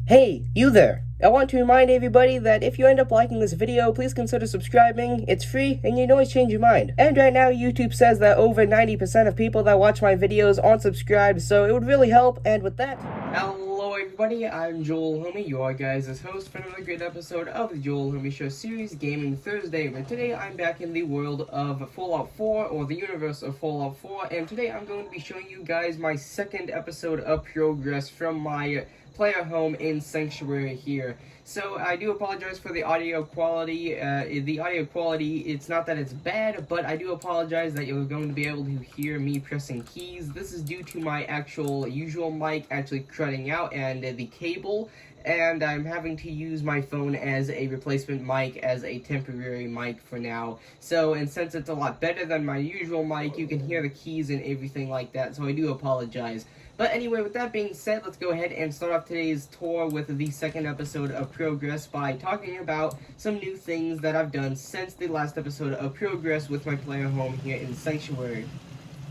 Hey, you there! I want to remind everybody that if you end up liking this video, please consider subscribing. It's free, and you can always change your mind. And right now, YouTube says that over 90% of people that watch my videos aren't subscribed, so it would really help, and with that... Hello everybody, I'm Joel Homie, your guys' host for another great episode of the Joel Homie Show series, Gaming Thursday. But today, I'm back in the world of Fallout 4, or the universe of Fallout 4, and today I'm going to be showing you guys my second episode of progress from my player home in Sanctuary here. So I do apologize for the audio quality. It's not that it's bad, but I do apologize that you're going to be able to hear me pressing keys. This is due to my actual usual mic actually cutting out and the cable, and I'm having to use my phone as a replacement mic, as a temporary mic for now. So, and since it's a lot better than my usual mic, you can hear the keys and everything like that, so I do apologize. But anyway, with that being said, let's go ahead and start off today's tour with the second episode of Progress by talking about some new things that I've done since the last episode of Progress with my player home here in Sanctuary.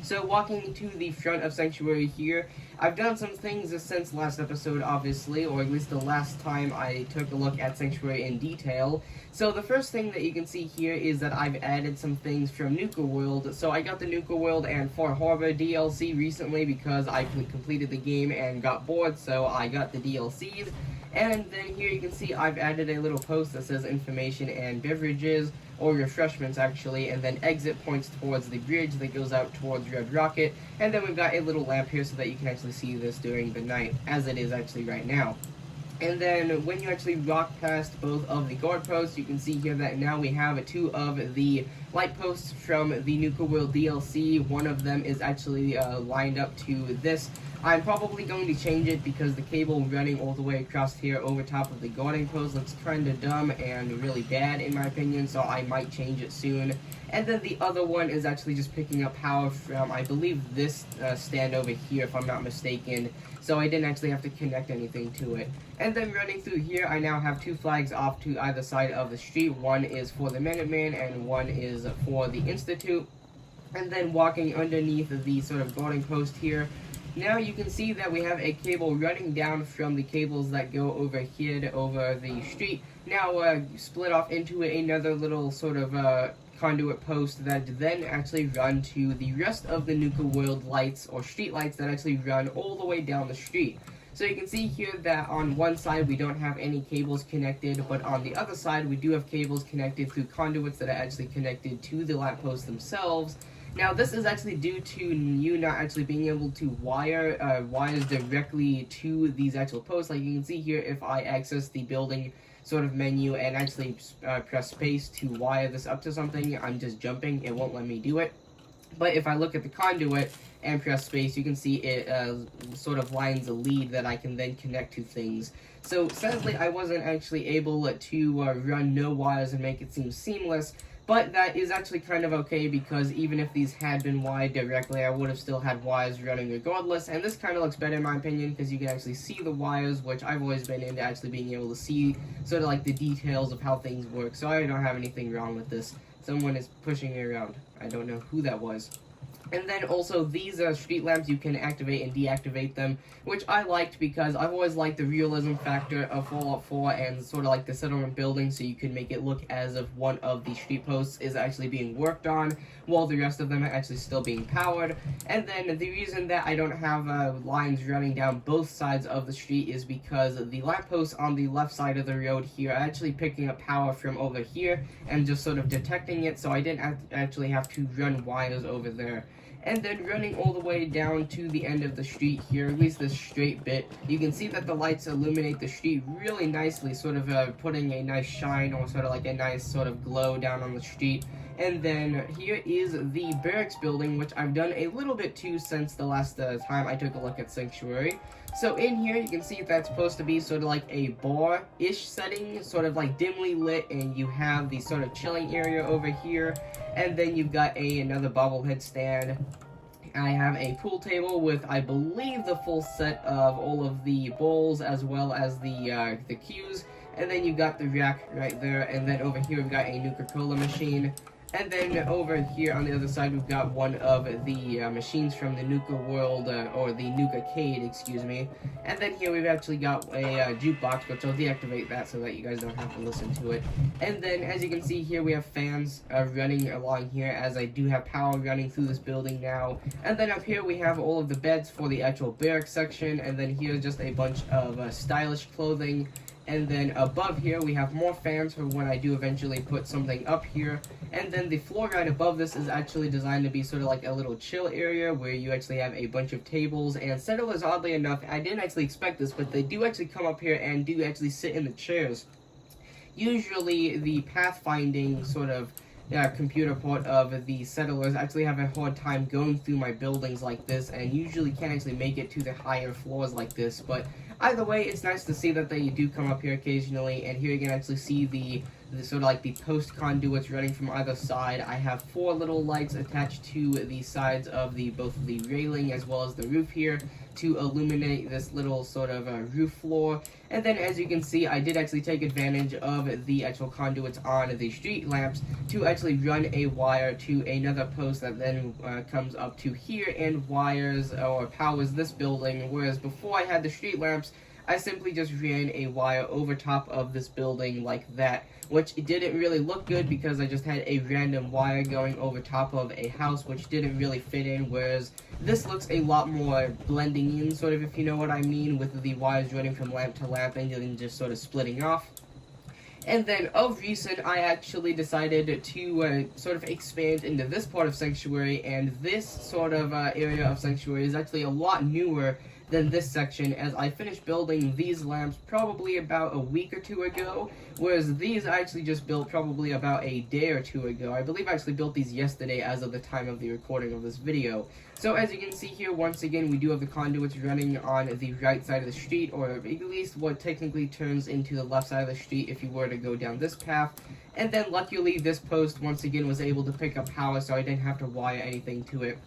So walking to the front of Sanctuary here, I've done some things since last episode, obviously, or at least the last time I took a look at Sanctuary in detail. So the first thing that you can see here is that I've added some things from Nuka World. So I got the Nuka World and Far Harbor DLC recently because I completed the game and got bored, so I got the DLCs. And then here you can see I've added a little post that says information and beverages, or refreshments actually, and then exit points towards the bridge that goes out towards Red Rocket. And then we've got a little lamp here so that you can actually see this during the night, as it is actually right now. And then when you actually walk past both of the guard posts, you can see here that now we have two of the light posts from the Nuka World DLC. One of them is actually lined up to this. I'm probably going to change it because the cable running all the way across here over top of the guarding post looks kind of dumb and really bad in my opinion, so I might change it soon. And then the other one is actually just picking up power from, I believe, this stand over here, if I'm not mistaken. So I didn't actually have to connect anything to it. And then running through here, I now have two flags off to either side of the street. One is for the Minutemen and one is for the Institute. And then walking underneath the sort of guarding post here, now you can see that we have a cable running down from the cables that go over here over the street. Now split off into another little sort of conduit post that then actually run to the rest of the Nuka World lights, or street lights, that actually run all the way down the street. So you can see here that on one side we don't have any cables connected, but on the other side we do have cables connected through conduits that are actually connected to the lampposts themselves. Now this is actually due to you not actually being able to wire wires directly to these actual posts. Like you can see here, if I access the building sort of menu and actually press space to wire this up to something, I'm just jumping, it won't let me do it. But if I look at the conduit and press space, you can see it sort of lines a lead that I can then connect to things. So sadly, I wasn't actually able to run no wires and make it seem seamless, but that is actually kind of okay because even if these had been wired directly, I would have still had wires running regardless. And this kind of looks better in my opinion because you can actually see the wires, which I've always been into actually being able to see sort of like the details of how things work. So I don't have anything wrong with this. Someone is pushing me around. I don't know who that was. And then also these street lamps, you can activate and deactivate them, which I liked because I've always liked the realism factor of Fallout 4 and sort of like the settlement building, so you can make it look as if one of the street posts is actually being worked on while the rest of them are actually still being powered. And then the reason that I don't have lines running down both sides of the street is because the lampposts on the left side of the road here are actually picking up power from over here and just sort of detecting it, so I didn't actually have to run wires over there. And then running all the way down to the end of the street here, at least this straight bit, you can see that the lights illuminate the street really nicely, sort of putting a nice shine or sort of like a nice sort of glow down on the street. And then here is the barracks building, which I've done a little bit too since the last time I took a look at Sanctuary. So in here, you can see that's supposed to be sort of like a bar-ish setting, sort of like dimly lit, and you have the sort of chilling area over here. And then you've got another bobblehead stand. I have a pool table with, I believe, the full set of all of the bowls as well as the cues. And then you've got the rack right there. And then over here we've got a Nuka-Cola machine. And then over here on the other side, we've got one of the machines from the Nuka World, or the Nuka-Cade, excuse me. And then here we've actually got a jukebox, which I'll deactivate that so that you guys don't have to listen to it. And then, as you can see here, we have fans running along here, as I do have power running through this building now. And then up here we have all of the beds for the actual barracks section, and then here's just a bunch of stylish clothing. And then above here, we have more fans for when I do eventually put something up here. And then the floor right above this is actually designed to be sort of like a little chill area where you actually have a bunch of tables. And settlers, oddly enough, I didn't actually expect this, but they do actually come up here and do actually sit in the chairs. Usually, the pathfinding sort of computer part of the settlers actually have a hard time going through my buildings like this, and usually can't actually make it to the higher floors like this. But either way, it's nice to see that they do come up here occasionally, and here you can actually see the sort of like the post conduits running from either side. I have 4 little lights attached to the sides of both the railing as well as the roof here to illuminate this little sort of roof floor. And then, as you can see, I did actually take advantage of the actual conduits on the street lamps to actually run a wire to another post that then comes up to here and wires or powers this building, whereas before I had the street lamps, I simply just ran a wire over top of this building like that, which didn't really look good because I just had a random wire going over top of a house, which didn't really fit in, whereas this looks a lot more blending in, sort of, if you know what I mean, with the wires running from lamp to lamp and then just sort of splitting off. And then, of recent, I actually decided to sort of expand into this part of Sanctuary, and this sort of area of Sanctuary is actually a lot newer than this section, as I finished building these lamps probably about a week or 2 ago, whereas these I actually just built probably about a day or 2 ago. I believe I actually built these yesterday as of the time of the recording of this video. So as you can see here, once again, we do have the conduits running on the right side of the street, or at least what technically turns into the left side of the street if you were to go down this path. And then luckily this post once again was able to pick up power, so I didn't have to wire anything to it.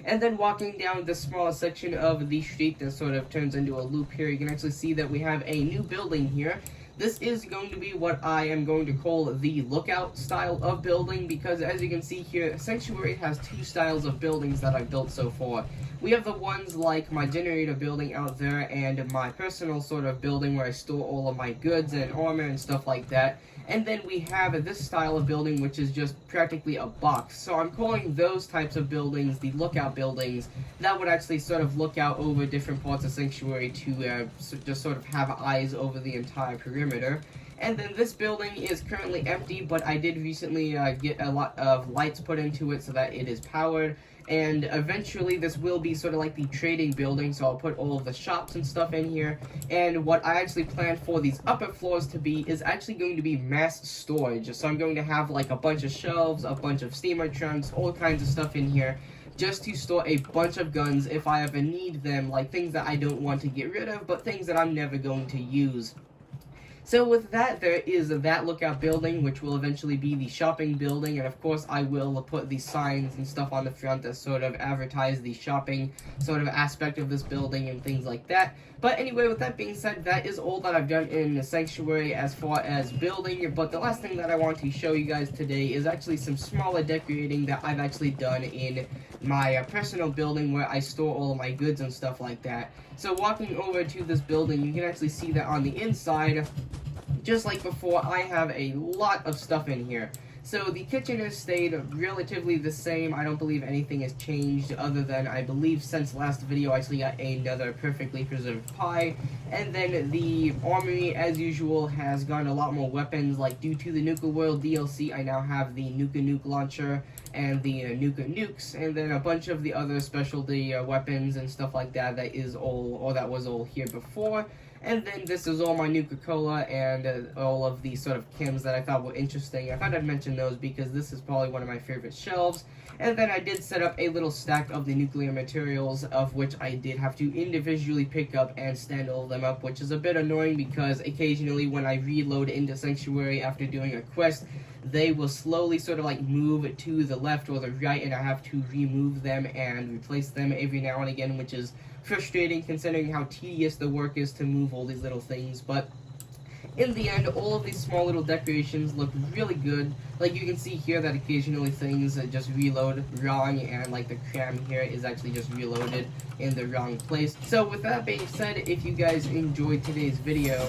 And then walking down the smaller section of the street that sort of turns into a loop here, you can actually see that we have a new building here. This is going to be what I am going to call the lookout style of building, because as you can see here, Sanctuary has 2 styles of buildings that I've built so far. We have the ones like my generator building out there and my personal sort of building where I store all of my goods and armor and stuff like that. And then we have this style of building which is just practically a box. So I'm calling those types of buildings the lookout buildings that would actually sort of look out over different parts of Sanctuary to just sort of have eyes over the entire perimeter. And then this building is currently empty, but I did recently get a lot of lights put into it so that it is powered. And eventually this will be sort of like the trading building, so I'll put all of the shops and stuff in here. And what I actually plan for these upper floors to be is actually going to be mass storage. So I'm going to have like a bunch of shelves, a bunch of steamer trunks, all kinds of stuff in here, just to store a bunch of guns if I ever need them, like things that I don't want to get rid of, but things that I'm never going to use. So with that, there is that lookout building, which will eventually be the shopping building, and of course I will put the signs and stuff on the front that sort of advertise the shopping sort of aspect of this building and things like that. But anyway, with that being said, that is all that I've done in the Sanctuary as far as building, but the last thing that I want to show you guys today is actually some smaller decorating that I've actually done in my personal building where I store all of my goods and stuff like that. So walking over to this building, you can actually see that on the inside, just like before, I have a lot of stuff in here. So the kitchen has stayed relatively the same. I don't believe anything has changed other than, I believe since last video, I actually got another perfectly preserved pie. And then the armory, as usual, has gotten a lot more weapons. Like due to the Nuka World DLC, I now have the Nuka Nuke launcher and the Nuka Nukes, and then a bunch of the other specialty weapons and stuff like that that is all, or that was all here before. And then this is all my Nuka-Cola and all of the sort of chems that I thought were interesting. I thought I'd mention those because this is probably one of my favorite shelves. And then I did set up a little stack of the nuclear materials, of which I did have to individually pick up and stand all of them up, which is a bit annoying because occasionally when I reload into Sanctuary after doing a quest, they will slowly sort of like move to the left or the right, and I have to remove them and replace them every now and again, which is frustrating considering how tedious the work is to move all these little things. But in the end, all of these small little decorations look really good. Like, you can see here that occasionally things just reload wrong, and like the cram here is actually just reloaded in the wrong place. So with that being said, if you guys enjoyed today's video,